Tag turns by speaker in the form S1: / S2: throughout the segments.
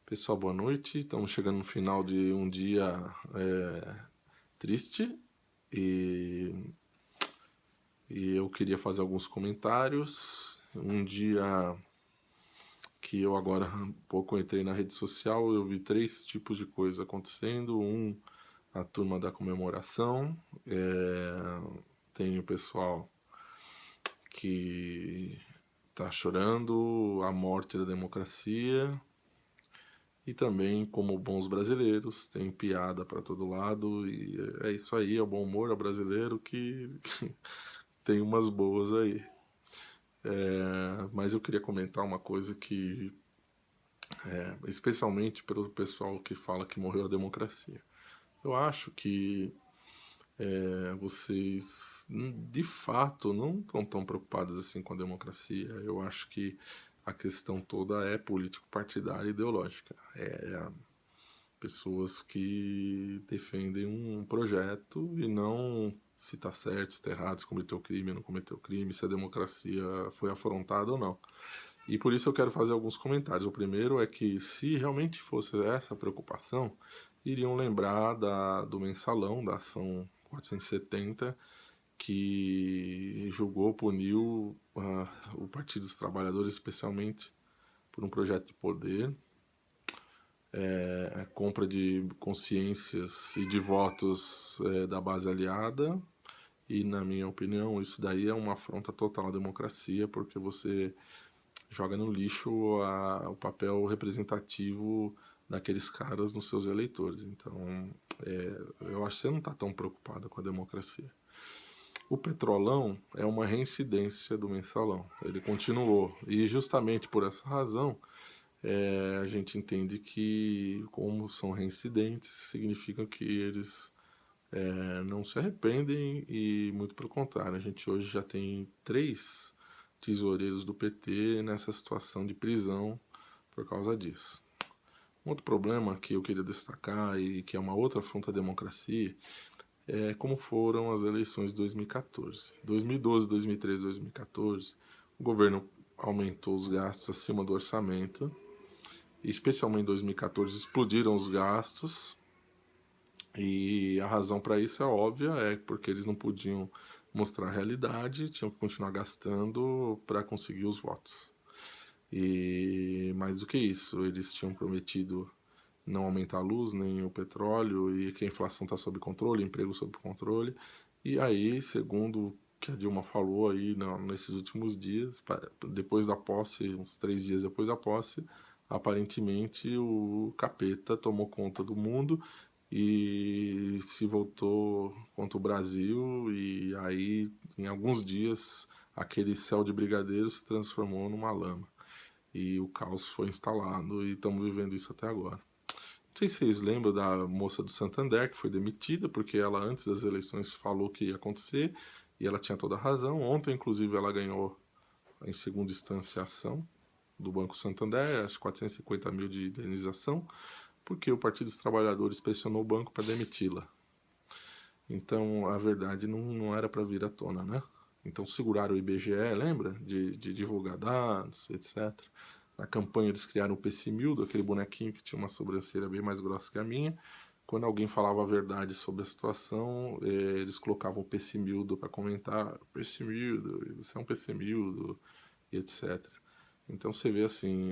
S1: Pessoal, boa noite. Estamos chegando no final de um dia triste e, e eu queria fazer alguns comentários. Um dia que eu agora há pouco entrei na rede social, eu vi três tipos de coisa acontecendo. A turma da comemoração, tem o pessoal que está chorando a morte da democracia. E também, como bons brasileiros, tem piada para todo lado e é isso aí, é o bom humor, é o brasileiro que tem umas boas aí. Mas eu queria comentar uma coisa que, especialmente pelo pessoal que fala que morreu a democracia. Eu acho que vocês, de fato, não estão tão preocupados assim com a democracia. Eu acho que a questão toda é político-partidária e ideológica. Pessoas que defendem um projeto e não se está certo, se está errado, se cometeu crime ou não cometeu crime, se a democracia foi afrontada ou não. E por isso eu quero fazer alguns comentários. O primeiro é que se realmente fosse essa preocupação, iriam lembrar do mensalão, da ação 470, que julgou, puniu o Partido dos Trabalhadores, especialmente por um projeto de poder, a compra de consciências e de votos da base aliada. E, na minha opinião, isso daí é uma afronta total à democracia, porque você joga no lixo o papel representativo daqueles caras nos seus eleitores. Então, eu acho que você não está tão preocupado com a democracia. O Petrolão é uma reincidência do mensalão. Ele continuou. E justamente por essa razão, a gente entende que, como são reincidentes, significa que eles não se arrependem e, muito pelo contrário, a gente hoje já tem 3 tesoureiros do PT nessa situação de prisão por causa disso. Um outro problema que eu queria destacar e que é uma outra afronta à democracia é como foram as eleições de 2014. 2012, 2013, 2014, o governo aumentou os gastos acima do orçamento, especialmente em 2014, explodiram os gastos, e a razão para isso é óbvia, é porque eles não podiam mostrar a realidade, tinham que continuar gastando para conseguir os votos. E mais do que isso, eles tinham prometido não aumentar a luz, nem o petróleo, e que a inflação está sob controle, emprego sob controle. E aí, segundo o que a Dilma falou aí nesses últimos dias, depois da posse, uns 3 dias depois da posse, aparentemente o capeta tomou conta do mundo e se voltou contra o Brasil, e aí, em alguns dias, aquele céu de brigadeiro se transformou numa lama. E o caos foi instalado e estamos vivendo isso até agora. Não sei se vocês lembram da moça do Santander, que foi demitida, porque ela antes das eleições falou que ia acontecer, e ela tinha toda a razão. Ontem, inclusive, ela ganhou em segunda instância a ação do Banco Santander, acho 450 mil de indenização, porque o Partido dos Trabalhadores pressionou o banco para demiti-la. Então, a verdade não era para vir à tona, né? Então, seguraram o IBGE, lembra? De divulgar dados, etc. Na campanha, eles criaram o Pessimildo, aquele bonequinho que tinha uma sobrancelha bem mais grossa que a minha. Quando alguém falava a verdade sobre a situação, eles colocavam o Pessimildo para comentar: Pessimildo, você é um Pessimildo, e etc. Então, você vê assim,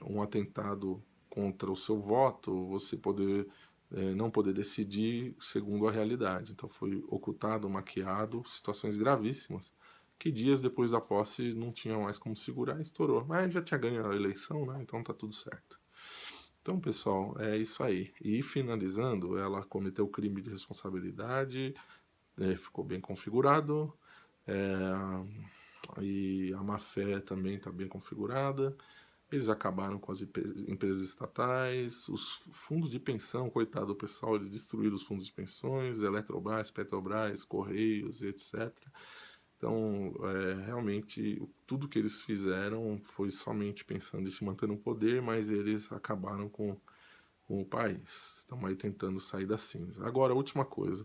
S1: um atentado contra o seu voto, você não poder decidir segundo a realidade. Então foi ocultado, maquiado, situações gravíssimas, que dias depois da posse não tinha mais como segurar e estourou. Mas já tinha ganho a eleição, né? Então tá tudo certo. Então, pessoal, é isso aí. E finalizando, ela cometeu crime de responsabilidade, ficou bem configurado, e a má-fé também está bem configurada. Eles acabaram com as empresas estatais, os fundos de pensão, coitado do pessoal, eles destruíram os fundos de pensões, Eletrobras, Petrobras, Correios, etc. Então, realmente, tudo que eles fizeram foi somente pensando em se manter no poder, mas eles acabaram com o país. Estão aí tentando sair da cinza. Agora, a última coisa,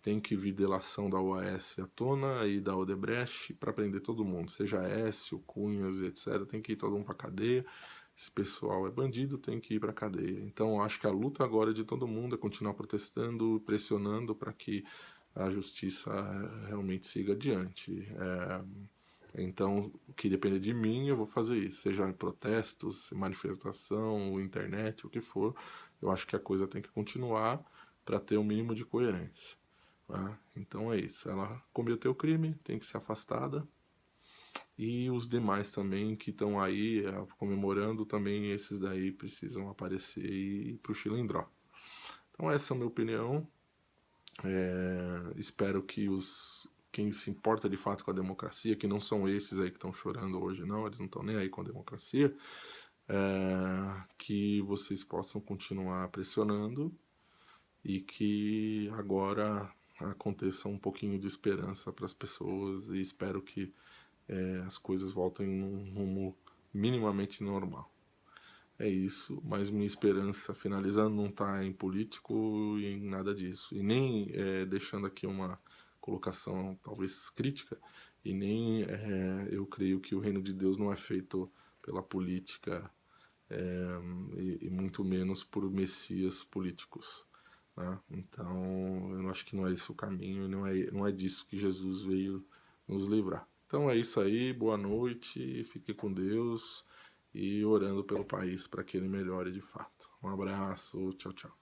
S1: tem que vir delação da OAS à tona e da Odebrecht para prender todo mundo, seja Écio, Cunhas, etc. Tem que ir todo mundo para cadeia. esse pessoal é bandido, tem que ir para a cadeia. Então, eu acho que a luta agora de todo mundo é continuar protestando, pressionando para que a justiça realmente siga adiante. Então, o que depender de mim, eu vou fazer isso, seja em protestos, manifestação, internet, o que for. Eu acho que a coisa tem que continuar para ter o mínimo de coerência. Tá? Então é isso. Ela cometeu o crime, tem que ser afastada. E os demais também que estão aí comemorando, também esses daí precisam aparecer e ir pro Chilindró. Então essa é a minha opinião. Espero que quem se importa de fato com a democracia, que não são esses aí que estão chorando hoje, não, eles não estão nem aí com a democracia, que vocês possam continuar pressionando e que agora aconteça um pouquinho de esperança para as pessoas e espero que as coisas voltem num rumo minimamente normal. É isso, mas minha esperança, finalizando, não está em político e em nada disso. E nem deixando aqui uma colocação talvez crítica, e nem eu creio que o reino de Deus não é feito pela política e muito menos por messias políticos. Né? Então, eu acho que não é esse o caminho, não é disso que Jesus veio nos livrar. Então é isso aí, boa noite, fique com Deus e orando pelo país para que ele melhore de fato. Um abraço, tchau, tchau.